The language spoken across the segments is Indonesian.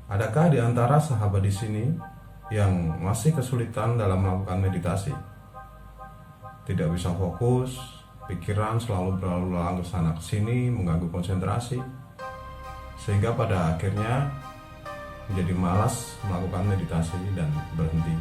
Adakah di antara sahabat di sini yang masih kesulitan dalam melakukan meditasi? Tidak bisa fokus, pikiran selalu berlalu lalang ke sana ke sini, mengganggu konsentrasi, sehingga pada akhirnya menjadi malas melakukan meditasi dan berhenti.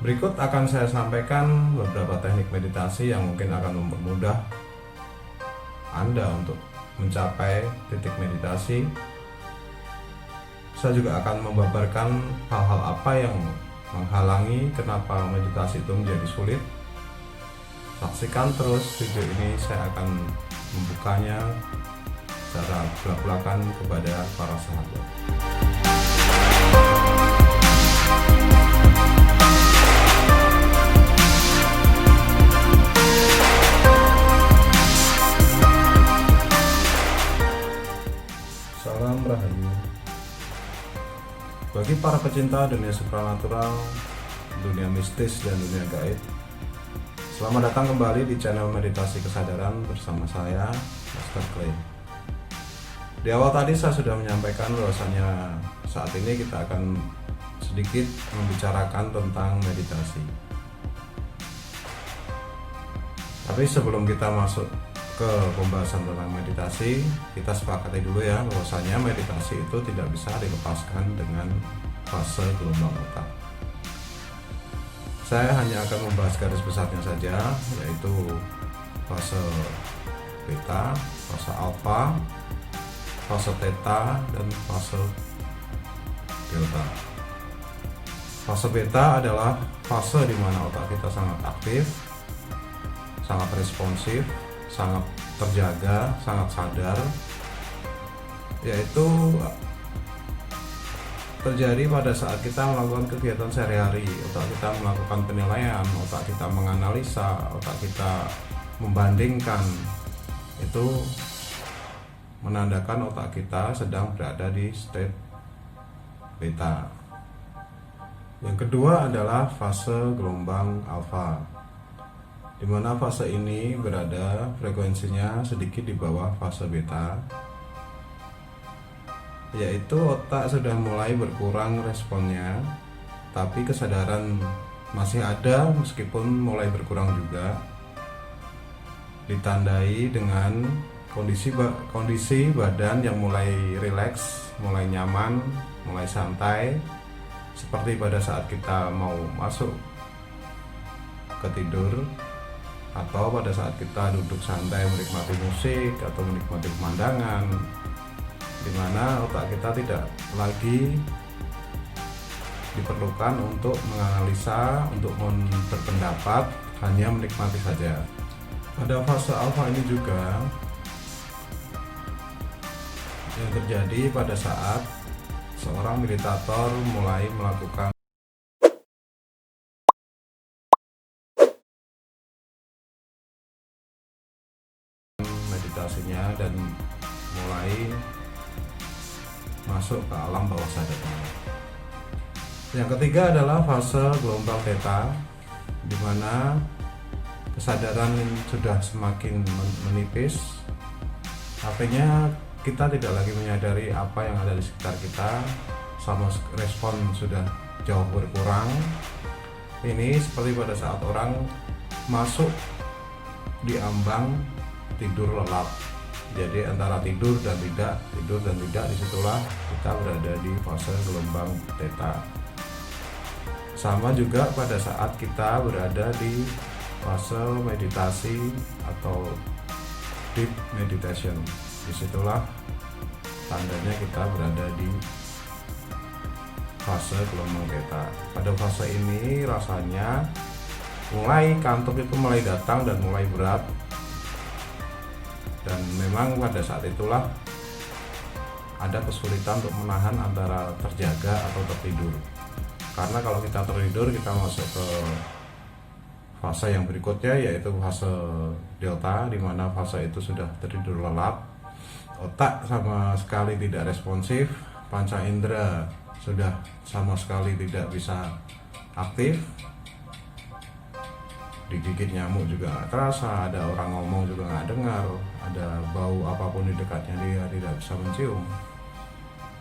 Berikut akan saya sampaikan beberapa teknik meditasi yang mungkin akan mempermudah Anda untuk mencapai titik meditasi. Saya juga akan membabarkan hal-hal apa yang menghalangi kenapa meditasi itu menjadi sulit. Saksikan terus video ini, saya akan membukanya secara belak-belakan kepada para sahabat. Salam Rahayu. Bagi para pecinta dunia supranatural, dunia mistis, dan dunia gaib, selamat datang kembali di channel Meditasi Kesadaran bersama saya, Master Clay. Di awal tadi saya sudah menyampaikan bahwasanya saat ini kita akan sedikit membicarakan tentang meditasi. Tapi sebelum kita masuk ke pembahasan tentang meditasi, kita sepakati dulu ya bahwasanya meditasi itu tidak bisa dilepaskan dengan fase gelombang otak. Saya hanya akan membahas garis besarnya saja, yaitu fase beta, fase alfa, fase theta, dan fase delta. Fase beta adalah fase di mana otak kita sangat aktif, sangat responsif, sangat terjaga, sangat sadar, yaitu terjadi pada saat kita melakukan kegiatan sehari-hari. Otak kita melakukan penilaian, otak kita menganalisa, otak kita membandingkan. Itu menandakan otak kita sedang berada di state beta. Yang kedua adalah fase gelombang alfa, di mana fase ini berada frekuensinya sedikit di bawah fase beta, yaitu otak sudah mulai berkurang responnya, tapi kesadaran masih ada meskipun mulai berkurang juga, ditandai dengan kondisi badan yang mulai rileks, mulai nyaman, mulai santai, seperti pada saat kita mau masuk ke tidur, atau pada saat kita duduk santai menikmati musik atau menikmati pemandangan, di mana otak kita tidak lagi diperlukan untuk menganalisa, untuk berpendapat, hanya menikmati saja. Pada fase alfa ini juga yang terjadi pada saat seorang meditator mulai melakukan meditasinya dan mulai masuk ke alam bawah sadarnya. Yang ketiga adalah fase gelombang theta, di mana kesadaran sudah semakin menipis. Artinya kita tidak lagi menyadari apa yang ada di sekitar kita, sama respon sudah jauh berkurang. Ini seperti pada saat orang masuk di ambang tidur lelap. Jadi antara tidur dan tidak, disitulah kita berada di fase gelombang theta. Sama juga pada saat kita berada di fase meditasi atau deep meditation, disitulah tandanya kita berada di fase gelombang theta. Pada fase ini rasanya mulai kantuk itu mulai datang dan mulai berat. Dan memang pada saat itulah ada kesulitan untuk menahan antara terjaga atau tertidur. Karena kalau kita tertidur, kita masuk ke fase yang berikutnya, yaitu fase delta, di mana fase itu sudah tertidur lelap. Otak sama sekali tidak responsif, panca indera sudah sama sekali tidak bisa aktif. Digigit nyamuk juga nggak terasa, ada orang ngomong juga nggak dengar, ada bau apapun di dekatnya dia tidak bisa mencium.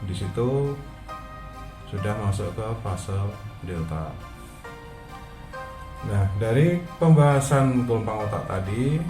Di situ sudah masuk ke fase delta. Nah, dari pembahasan gelombang otak tadi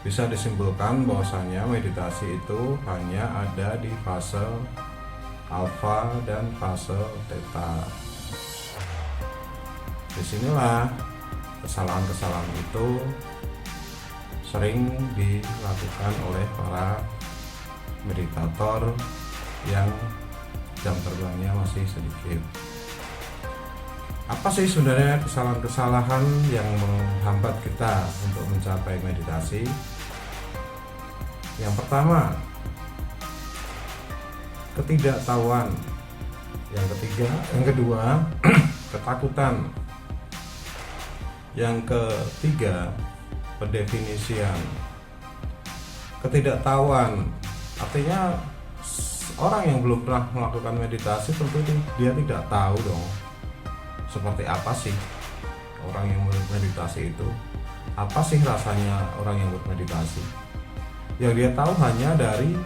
bisa disimpulkan bahwasanya meditasi itu hanya ada di fase alfa dan fase theta. Disinilah kesalahan-kesalahan itu sering dilakukan oleh para meditator yang jam terbangnya masih sedikit. Apa sih sebenarnya kesalahan-kesalahan yang menghambat kita untuk mencapai meditasi? Yang pertama, ketidaktahuan. Yang kedua, ketakutan. Yang ketiga, pendefinisian. Ketidaktahuan artinya orang yang belum pernah melakukan meditasi tentu dia tidak tahu dong seperti apa sih orang yang meditasi itu, apa sih rasanya orang yang bermeditasi. Yang dia tahu hanya dari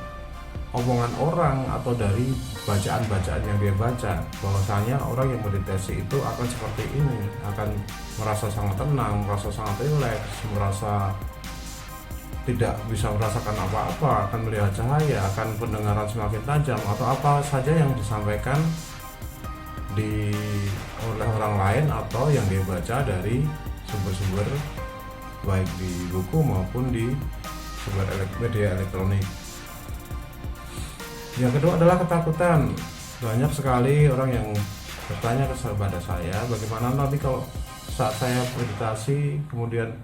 omongan orang atau dari bacaan-bacaan yang dia baca, bahwasanya orang yang meditasi itu akan seperti ini, akan merasa sangat tenang, merasa sangat rileks, merasa tidak bisa merasakan apa-apa, akan melihat cahaya, akan pendengaran semakin tajam, atau apa saja yang disampaikan oleh orang lain atau yang dia baca dari sumber-sumber baik di buku maupun di sumber media elektronik. Yang kedua adalah ketakutan. Banyak sekali orang yang bertanya kepada saya, bagaimana nanti kalau saat saya meditasi kemudian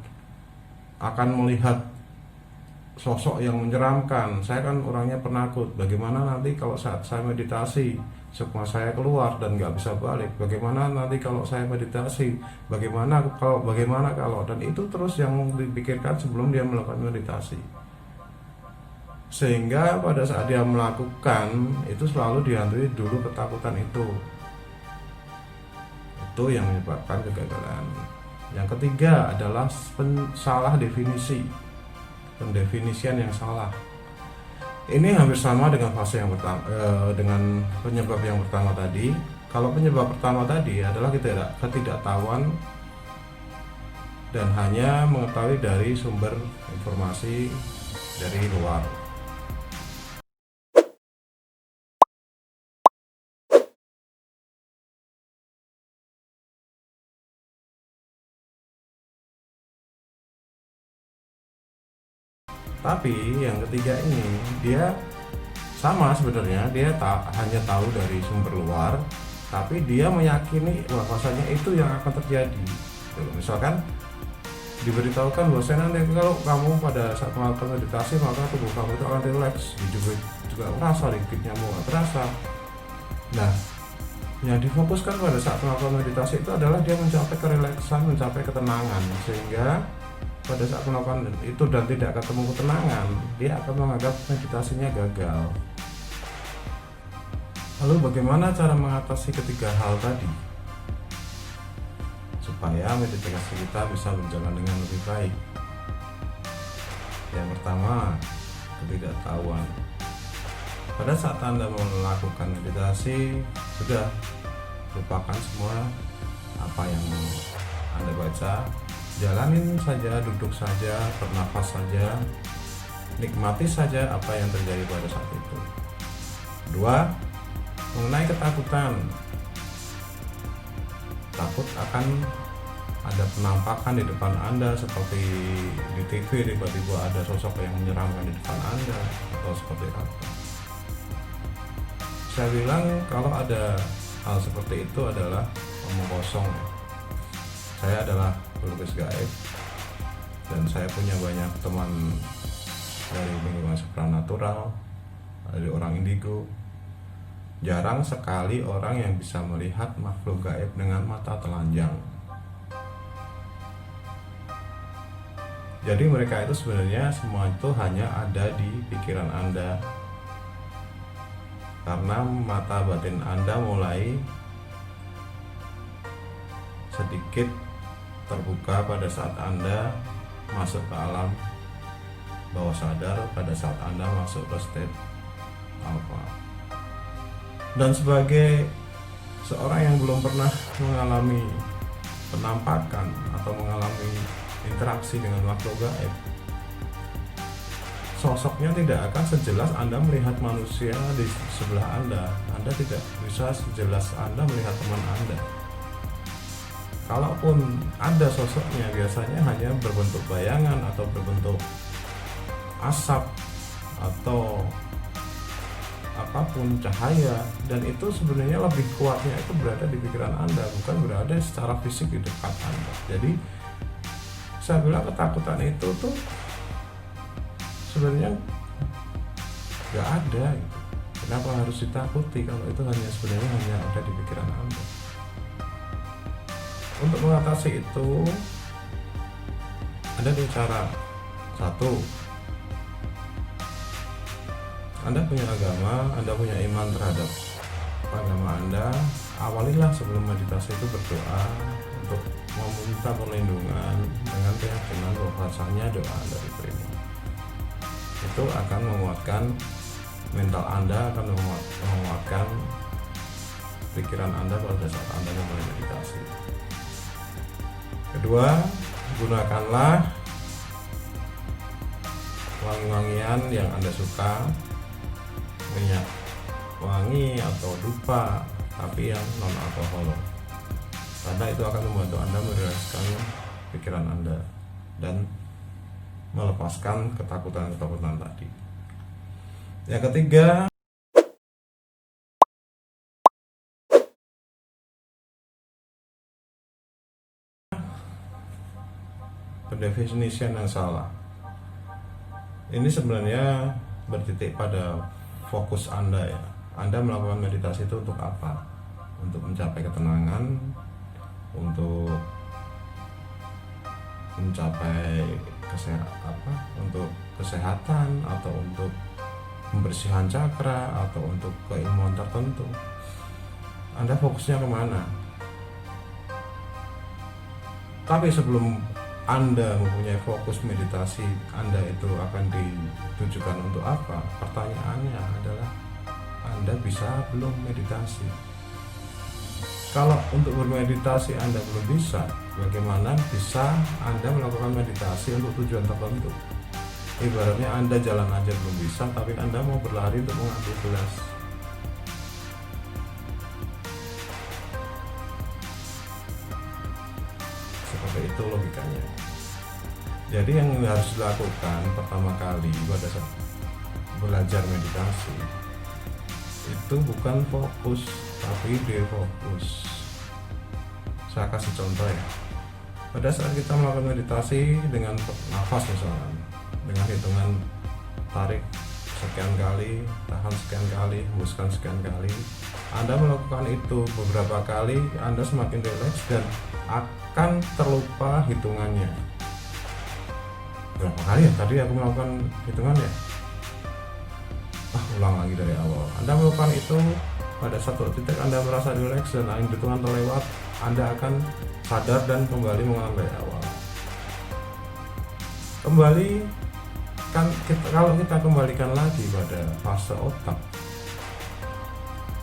akan melihat sosok yang menyeramkan. Saya kan orangnya penakut. Bagaimana nanti kalau saat saya meditasi sukma saya keluar dan nggak bisa balik? Bagaimana nanti kalau saya meditasi? Bagaimana kalau dan itu terus yang dipikirkan sebelum dia melakukan meditasi. Sehingga pada saat dia melakukan itu selalu dihantui dulu ketakutan itu. Itu yang menyebabkan kegagalan. Yang ketiga adalah salah definisi. Pendefinisian yang salah. Ini hampir sama dengan fase yang pertama, dengan penyebab yang pertama tadi. Kalau penyebab pertama tadi adalah ketidaktahuan dan hanya mengetahui dari sumber informasi dari luar. Tapi yang ketiga ini dia sama sebenarnya, dia hanya tahu dari sumber luar, tapi dia meyakini bahwasanya itu yang akan terjadi. Misalkan diberitahukan bahwasanya nanti kalau kamu pada saat melakukan meditasi maka tubuh kamu itu akan rileks, juga merasa dikitnya mau terasa. Nah, yang difokuskan pada saat melakukan meditasi itu adalah dia mencapai kerileksan, mencapai ketenangan, sehingga pada saat melakukan itu dan tidak ketemu ketenangan, dia akan menganggap meditasinya gagal. Lalu bagaimana cara mengatasi ketiga hal tadi supaya meditasi kita bisa berjalan dengan lebih baik? Yang pertama, ketidaktahuan. Pada saat Anda melakukan meditasi, sudah lupakan semua apa yang Anda baca. Jalanin saja, duduk saja, bernafas saja, nikmati saja apa yang terjadi pada saat itu. Kedua, mengenai ketakutan. Takut akan ada penampakan di depan Anda seperti di TV, tiba-tiba ada sosok yang menyeramkan di depan Anda atau seperti apa. Saya bilang kalau ada hal seperti itu adalah omong kosong. Saya adalah pelukis gaib dan saya punya banyak teman dari lingkungan supranatural, dari orang indigo. Jarang sekali orang yang bisa melihat makhluk gaib dengan mata telanjang. Jadi mereka itu sebenarnya semua itu hanya ada di pikiran Anda, karena mata batin Anda mulai sedikit terbuka pada saat Anda masuk ke alam bawah sadar, pada saat Anda masuk ke state alpha. Dan sebagai seorang yang belum pernah mengalami penampakan atau mengalami interaksi dengan makhluk gaib, sosoknya tidak akan sejelas Anda melihat manusia di sebelah Anda. Anda tidak bisa sejelas Anda melihat teman Anda. Kalaupun ada sosoknya, biasanya hanya berbentuk bayangan atau berbentuk asap atau apapun, cahaya, dan itu sebenarnya lebih kuatnya itu berada di pikiran Anda, bukan berada secara fisik di dekat Anda. Jadi saya bilang ketakutan itu tuh sebenarnya nggak ada gitu. Kenapa harus ditakuti kalau itu sebenarnya hanya ada di pikiran Anda? Untuk mengatasi itu ada dua cara. Satu, Anda punya agama, Anda punya iman terhadap agama Anda, awalilah sebelum meditasi itu berdoa untuk meminta perlindungan dengan keyakinan bahwasanya doa Anda diterima. Itu akan menguatkan mental Anda, akan menguatkan pikiran Anda pada saat Anda memulai meditasi. Kedua, gunakanlah wangi-wangian yang Anda suka, minyak wangi atau dupa, tapi yang non alkohol, karena itu akan membantu Anda merilekskan pikiran Anda dan melepaskan ketakutan-ketakutan tadi. Yang ketiga, pendefinisian yang salah. Ini sebenarnya bertitik pada fokus Anda ya. Anda melakukan meditasi itu untuk apa? Untuk mencapai ketenangan, untuk mencapai untuk kesehatan, atau untuk pembersihan cakra, atau untuk keilmuan tertentu. Anda fokusnya kemana? Tapi sebelum Anda mempunyai fokus meditasi Anda itu akan ditujukan untuk apa? Pertanyaannya adalah Anda bisa belum meditasi? Kalau untuk bermeditasi Anda belum bisa, bagaimana bisa Anda melakukan meditasi untuk tujuan tertentu? Ibaratnya Anda jalan aja belum bisa, tapi Anda mau berlari untuk mengambil gelas. Seperti itu logikanya. Jadi yang harus dilakukan pertama kali pada saat belajar meditasi itu bukan fokus, tapi defokus. Saya kasih contoh ya. Pada saat kita melakukan meditasi dengan nafas misalnya, dengan hitungan tarik sekian kali, tahan sekian kali, hembuskan sekian kali, Anda melakukan itu beberapa kali, Anda semakin rileks dan akan terlupa hitungannya. Berapa kali ya tadi aku melakukan hitungannya? Ulang lagi dari awal. Anda melakukan itu pada satu titik Anda merasa rileks dan hitungan terlewat, Anda akan sadar dan kembali mengulang dari awal. Kalau kita kembalikan lagi pada fase otak,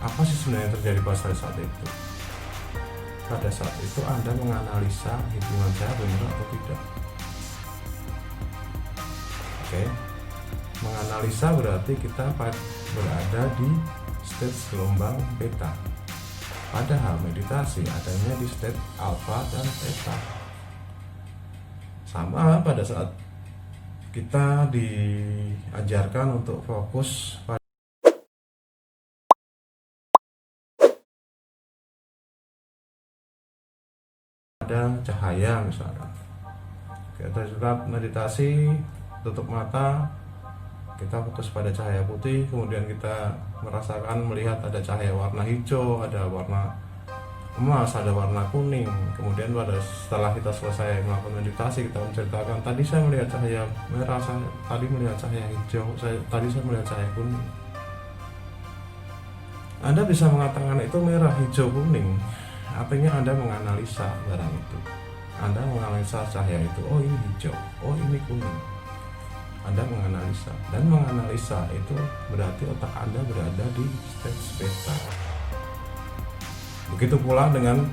apa sih sebenarnya yang terjadi pada saat itu? Pada saat itu Anda menganalisa hitungan saya benar atau tidak. Oke. Menganalisa berarti kita berada di stage gelombang beta. Padahal meditasi adanya di stage alpha dan theta. Sama pada saat kita diajarkan untuk fokus pada cahaya misalkan. Kita juga meditasi, tutup mata, kita fokus pada cahaya putih, kemudian kita melihat ada cahaya warna hijau, ada warna emas, ada warna kuning. Kemudian setelah kita selesai melakukan meditasi, kita menceritakan, tadi saya melihat cahaya merah, tadi melihat cahaya hijau, tadi saya melihat cahaya kuning. Anda bisa mengatakan itu merah, hijau, kuning, artinya Anda menganalisa barang itu. Anda menganalisa cahaya itu, oh ini hijau, oh ini kuning. Anda menganalisa, dan menganalisa itu berarti otak Anda berada di stage beta. Begitu pula dengan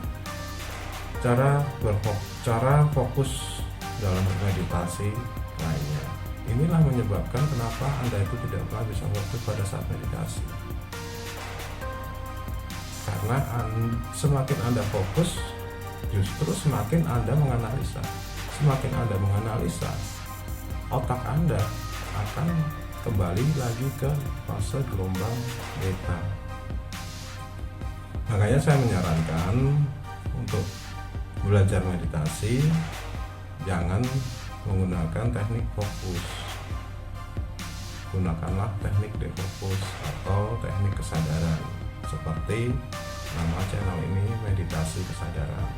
cara fokus dalam bermeditasi lainnya. Inilah menyebabkan kenapa Anda itu tidak pernah bisa fokus pada saat meditasi. Karena semakin Anda fokus, justru semakin Anda menganalisa. Semakin Anda menganalisa, otak Anda akan kembali lagi ke fase gelombang beta. Makanya saya menyarankan untuk belajar meditasi jangan menggunakan teknik fokus. Gunakanlah teknik defokus atau teknik kesadaran, seperti nama channel ini, meditasi kesadaran.